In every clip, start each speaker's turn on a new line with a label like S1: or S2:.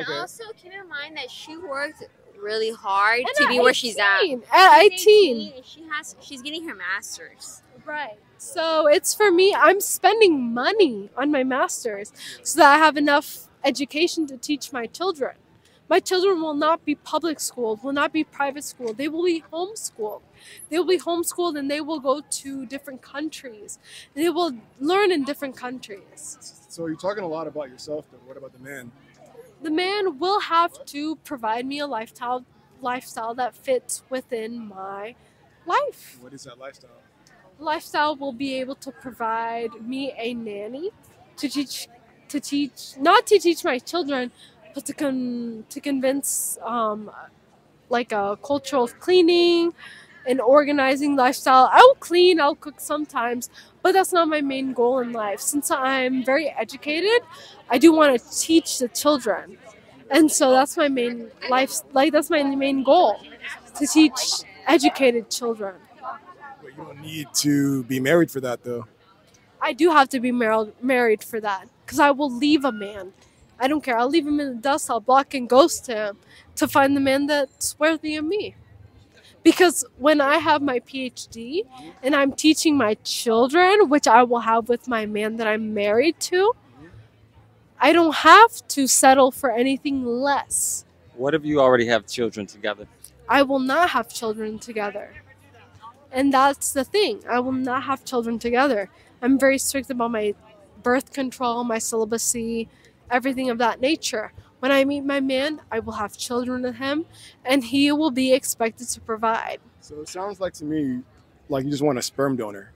S1: Also, keep in mind that she worked really hard
S2: And
S1: to be where she's at.
S2: At 18.
S1: And she's getting her master's.
S2: Right. So it's for me, I'm spending money on my master's so that I have enough education to teach my children. My children will not be public schooled, will not be private schooled. They will be homeschooled. They will be homeschooled and they will go to different countries. They will learn in different countries.
S3: So you're talking a lot about yourself, though. What about the man?
S2: The man will have to provide me a lifestyle that fits within my life.
S3: What is that lifestyle?
S2: Lifestyle will be able to provide me a nanny to teach not to teach my children, but to convince like a culture of cleaning and organizing lifestyle. I will clean, I'll cook sometimes, but that's not my main goal in life. Since I'm very educated, I do want to teach the children. And so that's my main that's my main goal, to teach educated children.
S3: But you don't need to be married for that, though.
S2: I do have to be married for that, because I will leave a man. I don't care. I'll leave him in the dust. I'll block and ghost him to find the man that's worthy of me. Because when I have my PhD and I'm teaching my children, which I will have with my man that I'm married to, I don't have to settle for anything less.
S4: What if you already have children together?
S2: I will not have children together. And that's the thing. I will not have children together. I'm very strict about my birth control, my celibacy, everything of that nature. When I meet my man, I will have children with him, and he will be expected to provide.
S3: So it sounds like to me like you just want a sperm donor.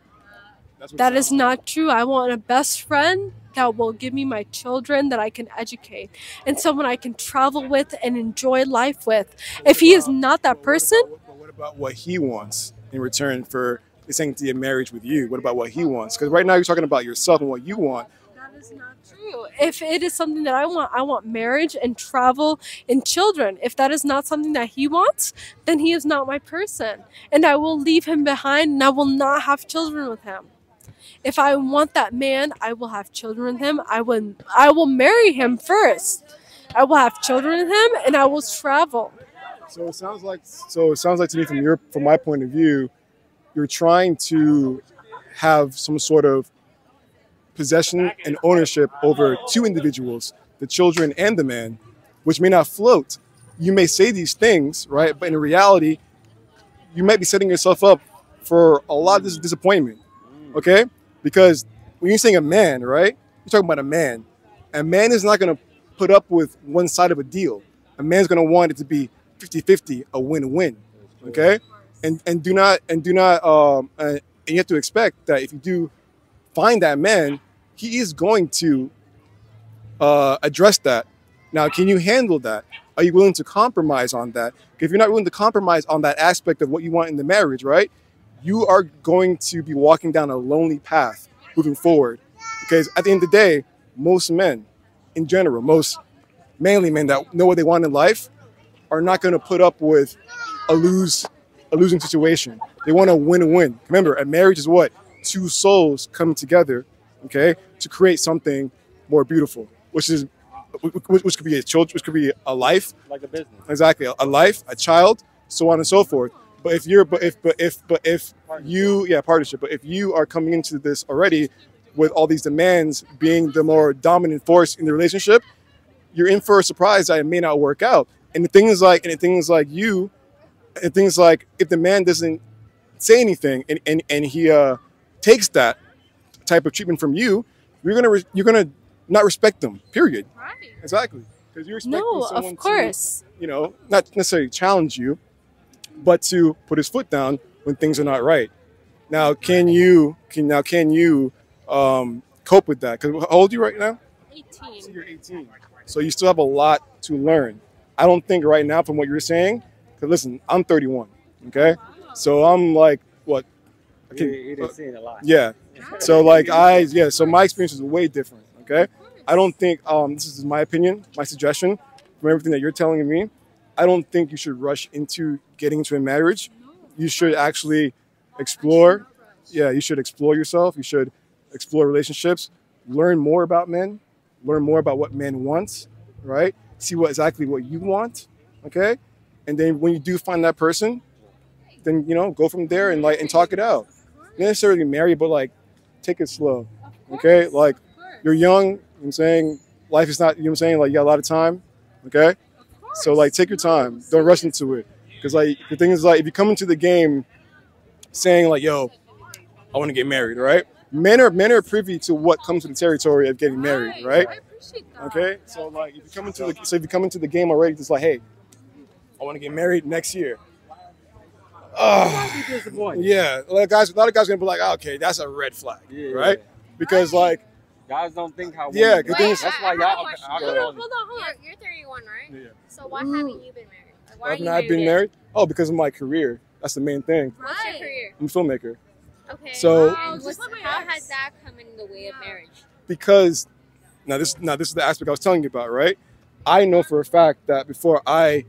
S2: That is not true. I want a best friend that will give me my children that I can educate, and someone I can travel with and enjoy life with. If he is not that person...
S3: What about what he wants in return for the sanctity of marriage with you? What about what he wants? Because right now you're talking about yourself and what you want.
S2: That is not true. If it is something that I want marriage and travel and children. If that is not something that he wants, then he is not my person. And I will leave him behind, and I will not have children with him. If I want that man, I will have children with him. I will marry him first. I will have children with him, and I will travel.
S3: So it sounds like to me from my point of view, you're trying to have some sort of possession and ownership over two individuals, the children and the man, which may not float. You may say these things, right? But in reality, you might be setting yourself up for a lot of disappointment, okay? Because when you're saying a man, right? You're talking about a man. A man is not going to put up with one side of a deal. A man's going to want it to be 50-50, a win-win, okay? And you have to expect that if you do find that man, he is going to address that. Now, can you handle that? Are you willing to compromise on that? If you're not willing to compromise on that aspect of what you want in the marriage, right, you are going to be walking down a lonely path moving forward. Because at the end of the day, most men, in general, most manly men that know what they want in life are not going to put up with a losing situation. They want a win-win. Remember, a marriage is what? Two souls coming together, okay, to create something more beautiful, which could be which could be a life,
S4: like a business.
S3: Exactly, a life, a child, so on and so forth. But if you are coming into this already with all these demands being the more dominant force in the relationship, you're in for a surprise that it may not work out. And the thing is like if the man doesn't say anything and he takes that type of treatment from you, you're gonna not respect them. Period.
S2: Right.
S3: Exactly. Because you're expecting someone
S2: of course.
S3: to, not necessarily challenge you, but to put his foot down when things are not right. Now, can you cope with that? Because how old are you right now?
S2: 18.
S3: So you're 18. So you still have a lot to learn. I don't think right now, from what you're saying, because listen, I'm 31. Okay, so I'm like what?
S4: You've seen a lot.
S3: Yeah. So so my experience is way different. Okay, I don't think this is my opinion, my suggestion from everything that you're telling me. I don't think you should rush into getting into a marriage. You should actually explore. Yeah, you should explore yourself. You should explore relationships, learn more about men, learn more about what men want, right? see exactly what you want, okay? And then when you do find that person, then go from there and talk it out. Not necessarily marry, but take it slow, okay? Like you're young. You know what I'm saying life is not. You know what I'm saying you got a lot of time, okay? So take your time. Don't rush into it, because the thing is if you come into the game saying yo, I want to get married, right? Men are privy to what comes with the territory of getting married, right?
S2: I appreciate that.
S3: Okay, so if you come into the game already, just hey, I want to get married next year. Yeah, a lot of guys gonna be okay, that's a red flag, right? Because
S4: guys don't think how.
S3: Yeah,
S1: Wait,
S4: that's why y'all.
S1: Hold on. You're 31, right?
S3: Yeah.
S1: So why haven't you been married? Why are
S3: Haven't
S1: you
S3: I been
S1: yet?
S3: married? Oh, because of my career. That's the main thing.
S1: What's your career?
S3: I'm a filmmaker.
S1: Okay.
S3: So-
S1: And how has that come in the way of marriage?
S3: Because now this is the aspect I was telling you about, right? I know for a fact that before I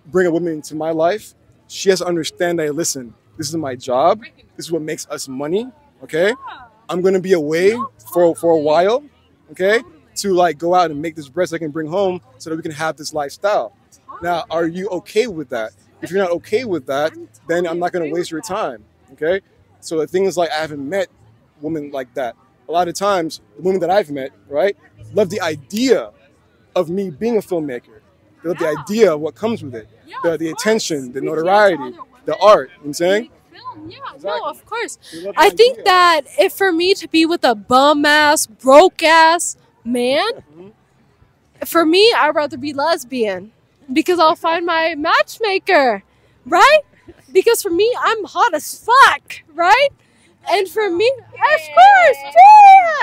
S3: bring a woman into my life, she has to understand that listen, this is my job. This is what makes us money. Okay, I'm gonna be away for a while. Okay, to go out and make this bread so I can bring home so that we can have this lifestyle. Now, are you okay with that? If you're not okay with that, then I'm not gonna waste your time. Okay, so the thing is I haven't met women like that. A lot of times, the women that I've met, right, love the idea of me being a filmmaker. They love the idea of what comes with it, the attention, the notoriety, the art. You know what I'm saying?
S2: Yeah,
S3: Exactly.
S2: no, of course.
S3: They love the
S2: I think
S3: idea.
S2: that if for me to be with a bum ass, broke ass man, for me, I'd rather be lesbian because I'll find my matchmaker, right? Because for me, I'm hot as fuck, right? And for me, of course,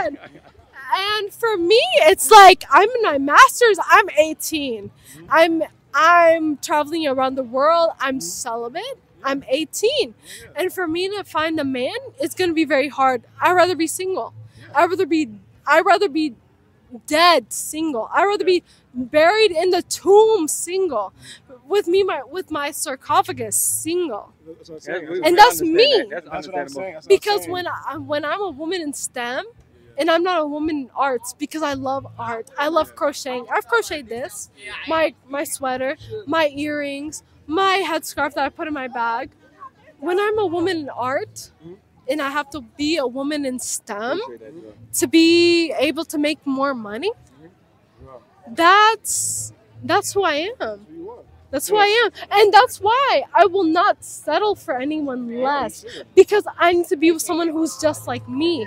S2: man. And for me, it's I'm in my master's. I'm 18. I'm traveling around the world. I'm celibate. I'm 18. And for me to find a man, it's gonna be very hard. I'd rather be single. I'd rather be dead single. I'd rather be buried in the tomb single. With my sarcophagus single.
S3: That's what I'm saying.
S2: And that's me.
S4: That's
S3: That's what I'm saying. That's what I'm
S2: Because
S3: saying.
S2: when I'm a woman in STEM, and I'm not a woman in arts, because I love art. I love crocheting. I've crocheted this, my sweater, my earrings, my headscarf that I put in my bag. When I'm a woman in art, and I have to be a woman in STEM to be able to make more money, that's who I am. That's who I am. And that's why I will not settle for anyone less, because I need to be with someone who's just like me.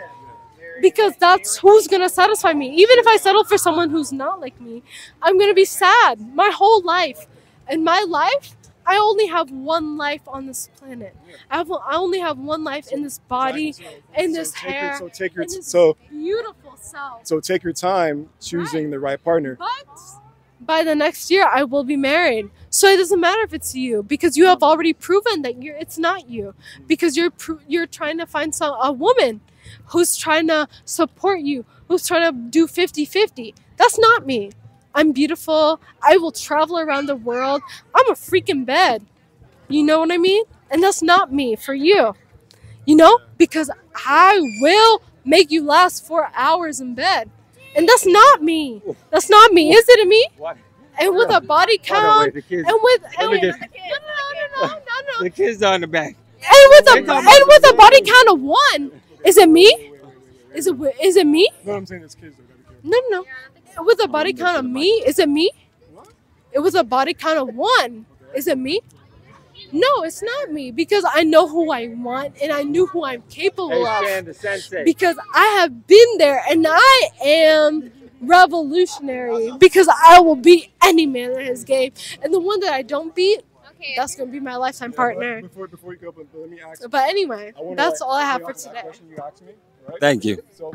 S2: Because that's who's going to satisfy me. Even if I settle for someone who's not like me, I'm going to be sad my whole life. And my life, I only have one life on this planet. I only have one life in this body, in this hair, in this beautiful self.
S3: So take your time choosing the right partner.
S2: But by the next year, I will be married. So it doesn't matter if it's you, because you have already proven that it's not you. Because you're trying to find a woman who's trying to support you, who's trying to do 50-50. That's not me. I'm beautiful. I will travel around the world. I'm a freaking bed. You know what I mean? And that's not me for you. Because I will make you last 4 hours in bed. And that's not me. That's not me. Is it me?
S4: What?
S2: And with a body count,
S4: the kids.
S2: and with
S4: Let me just-
S2: no.
S4: The kids are in the back.
S2: And with a body count of 1, is it me? Is it me?
S3: No, I'm saying it's kids. Though.
S2: No. With a body count of me, is it me? It was a body count of 1. Is it me? No, it's not me, because I know who I want and I knew who I'm capable of.
S4: Shan, the sensei.
S2: Because I have been there and I am revolutionary, because I will beat any man in his game. And the one that I don't beat, that's going to be my lifetime partner.
S3: Before you go, let me ask.
S2: But anyway, that's all I have for today.
S3: Question you asked me, right?
S4: Thank you.
S3: So